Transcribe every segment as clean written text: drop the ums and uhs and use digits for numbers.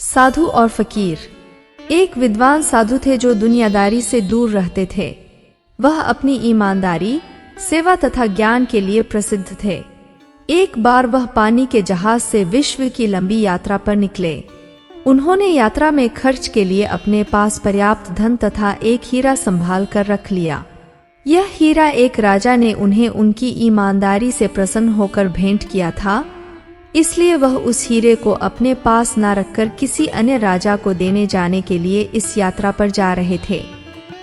साधु और फकीर। एक विद्वान साधु थे जो दुनियादारी से दूर रहते थे। वह अपनी ईमानदारी, सेवा तथा ज्ञान के लिए प्रसिद्ध थे। एक बार वह पानी के जहाज से विश्व की लंबी यात्रा पर निकले। उन्होंने यात्रा में खर्च के लिए अपने पास पर्याप्त धन तथा एक हीरा संभाल कर रख लिया। यह हीरा एक राजा ने उन्हें उनकी ईमानदारी से प्रसन्न होकर भेंट किया था, इसलिए वह उस हीरे को अपने पास न रखकर किसी अन्य राजा को देने जाने के लिए इस यात्रा पर जा रहे थे।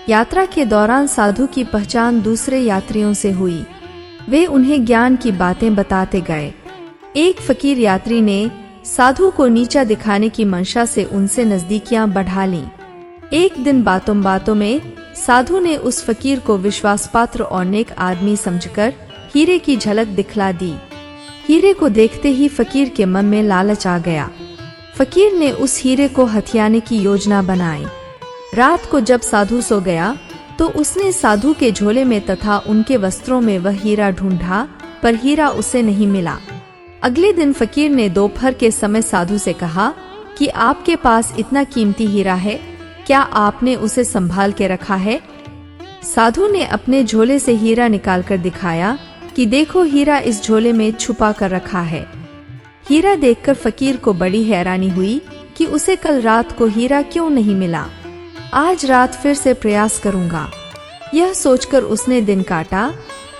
यात्रा के दौरान साधु की पहचान दूसरे यात्रियों से हुई। वे उन्हें ज्ञान की बातें बताते गए। एक फकीर यात्री ने साधु को नीचा दिखाने की मंशा से उनसे नजदीकियां बढ़ा लीं। एक दिन बातों बातों में साधु ने उस फकीर को विश्वासपात्र और नेक आदमी समझकर हीरे की झलक दिखला दी। हीरे को देखते ही फकीर के मन में लालच आ गया। फकीर ने उस हीरे को हथियाने की योजना बनाई। रात को जब साधु सो गया तो उसने साधु के झोले में तथा उनके वस्त्रों में वह हीरा ढूंढा, पर हीरा उसे नहीं मिला। अगले दिन फकीर ने दोपहर के समय साधु से कहा कि आपके पास इतना कीमती हीरा है, क्या आपने उसे संभाल के रखा है? साधु ने अपने झोले से हीरा निकालकर दिखाया कि देखो, हीरा इस झोले में छुपा कर रखा है। हीरा देखकर फकीर को बड़ी हैरानी हुई कि उसे कल रात को हीरा क्यों नहीं मिला। आज रात फिर से प्रयास करूंगा, यह सोचकर उसने दिन काटा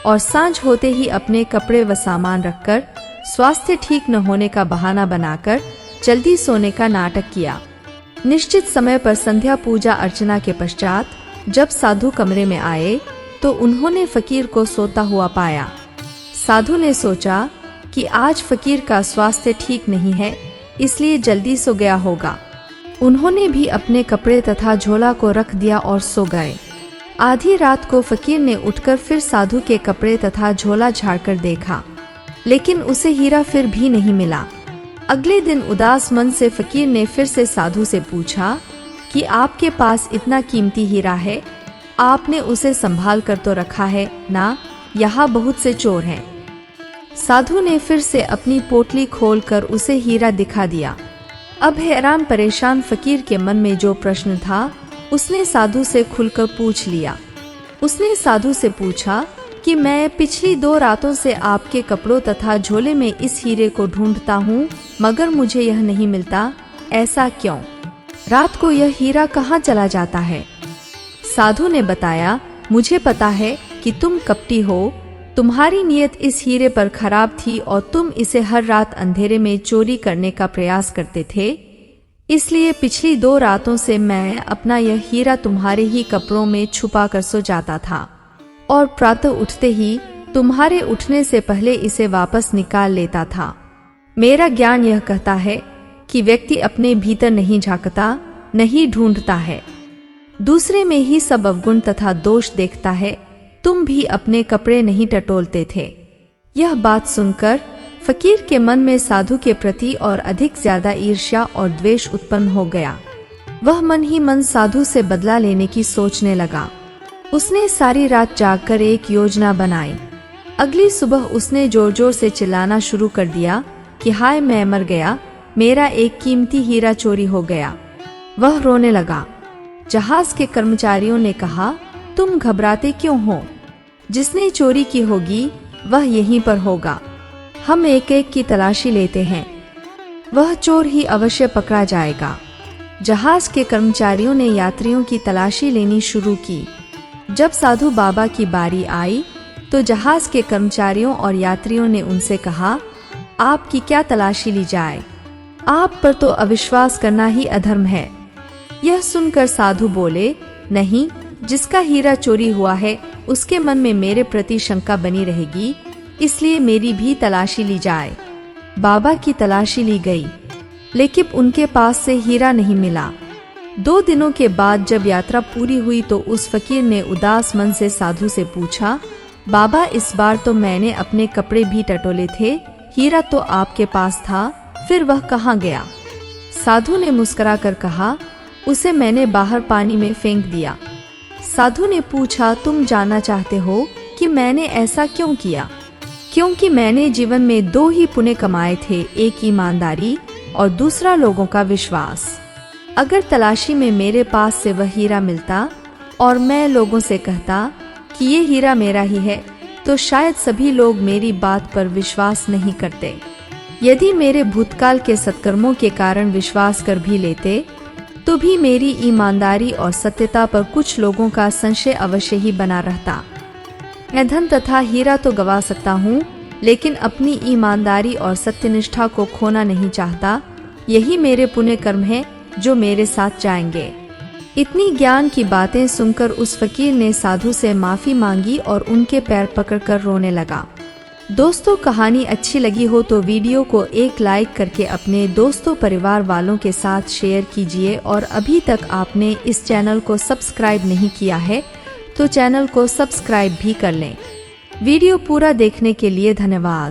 और सांझ होते ही अपने कपड़े व सामान रखकर स्वास्थ्य ठीक न होने का बहाना बनाकर जल्दी सोने का नाटक किया। निश्चित समय पर संध्या पूजा अर्चना के पश्चात जब साधु कमरे में आए तो उन्होंने फकीर को सोता हुआ पाया। साधु ने सोचा कि आज फकीर का स्वास्थ्य ठीक नहीं है, इसलिए जल्दी सो गया होगा। उन्होंने भी अपने कपड़े तथा झोला को रख दिया और सो गए। आधी रात को फकीर ने उठकर फिर साधु के कपड़े तथा झोला झाड़कर देखा, लेकिन उसे हीरा फिर भी नहीं मिला। अगले दिन उदास मन से फकीर ने फिर से साधु से पूछा कि आपके पास इतना कीमती हीरा है, आपने उसे संभाल कर तो रखा है ना? यहाँ बहुत से चोर हैं। साधु ने फिर से अपनी पोटली खोलकर उसे हीरा दिखा दिया। अब हैरान परेशान फकीर के मन में जो प्रश्न था उसने साधु से खुलकर पूछ लिया। उसने साधु से पूछा कि मैं पिछली 2 रातों से आपके कपड़ों तथा झोले में इस हीरे को ढूंढता हूँ, मगर मुझे यह नहीं मिलता, ऐसा क्यों? रात को यह हीरा कहाँ चला जाता है? साधु ने बताया, मुझे पता है कि तुम कपटी हो। तुम्हारी नीयत इस हीरे पर खराब थी और तुम इसे हर रात अंधेरे में चोरी करने का प्रयास करते थे, इसलिए पिछली 2 रातों से मैं अपना यह हीरा तुम्हारे ही कपड़ों में छुपा कर सो जाता था और प्रातः उठते ही तुम्हारे उठने से पहले इसे वापस निकाल लेता था। मेरा ज्ञान यह कहता है कि व्यक्ति अपने भीतर नहीं झांकता, नहीं ढूंढता है, दूसरे में ही सब अवगुण तथा दोष देखता है। तुम भी अपने कपड़े नहीं टटोलते थे। यह बात सुनकर फकीर के मन में साधु के प्रति और अधिक ज्यादा ईर्ष्या और द्वेष उत्पन्न हो गया। वह मन ही मन साधु से बदला लेने की सोचने लगा। उसने सारी रात जागकर एक योजना बनाई। अगली सुबह उसने जोर जोर से चिल्लाना शुरू कर दिया कि हाय, मैं मर गया, मेरा एक कीमती हीरा चोरी हो गया। वह रोने लगा। जहाज के कर्मचारियों ने कहा, तुम घबराते क्यों हो? जिसने चोरी की होगी वह यहीं पर होगा। हम एक एक की तलाशी लेते हैं, वह चोर ही अवश्य पकड़ा जाएगा। जहाज के कर्मचारियों ने यात्रियों की तलाशी लेनी शुरू की। जब साधु बाबा की बारी आई तो जहाज के कर्मचारियों और यात्रियों ने उनसे कहा, आपकी क्या तलाशी ली जाए? आप पर तो अविश्वास करना ही अधर्म है। यह सुनकर साधु बोले, नहीं, जिसका हीरा चोरी हुआ है उसके मन में मेरे प्रति शंका बनी रहेगी, इसलिए मेरी भी तलाशी ली जाए। बाबा की तलाशी ली गई, लेकिन उनके पास से हीरा नहीं मिला। 2 दिनों के बाद जब यात्रा पूरी हुई तो उस फकीर ने उदास मन से साधु से पूछा, बाबा, इस बार तो मैंने अपने कपड़े भी टटोले थे, हीरा तो आपके पास था, फिर वह कहाँ गया? साधु ने मुस्कुराकर कहा, उसे मैंने बाहर पानी में फेंक दिया। साधु ने पूछा, तुम जानना चाहते हो कि मैंने ऐसा क्यों किया? क्योंकि मैंने जीवन में 2 ही पुण्य कमाए थे, एक ईमानदारी और दूसरा लोगों का विश्वास। अगर तलाशी में मेरे पास से वह हीरा मिलता और मैं लोगों से कहता कि ये हीरा मेरा ही है, तो शायद सभी लोग मेरी बात पर विश्वास नहीं करते। यदि मेरे भूतकाल के सत्कर्मों के कारण विश्वास कर भी लेते, तो भी मेरी ईमानदारी और सत्यता पर कुछ लोगों का संशय अवश्य ही बना रहता। मैं धन तथा हीरा तो गवा सकता हूँ, लेकिन अपनी ईमानदारी और सत्यनिष्ठा को खोना नहीं चाहता। यही मेरे पुण्य कर्म हैं जो मेरे साथ जाएंगे। इतनी ज्ञान की बातें सुनकर उस फकीर ने साधु से माफी मांगी और उनके पैर पकड़कर रोने लगा। दोस्तों, कहानी अच्छी लगी हो तो वीडियो को एक लाइक करके अपने दोस्तों परिवार वालों के साथ शेयर कीजिए, और अभी तक आपने इस चैनल को सब्सक्राइब नहीं किया है तो चैनल को सब्सक्राइब भी कर लें। वीडियो पूरा देखने के लिए धन्यवाद।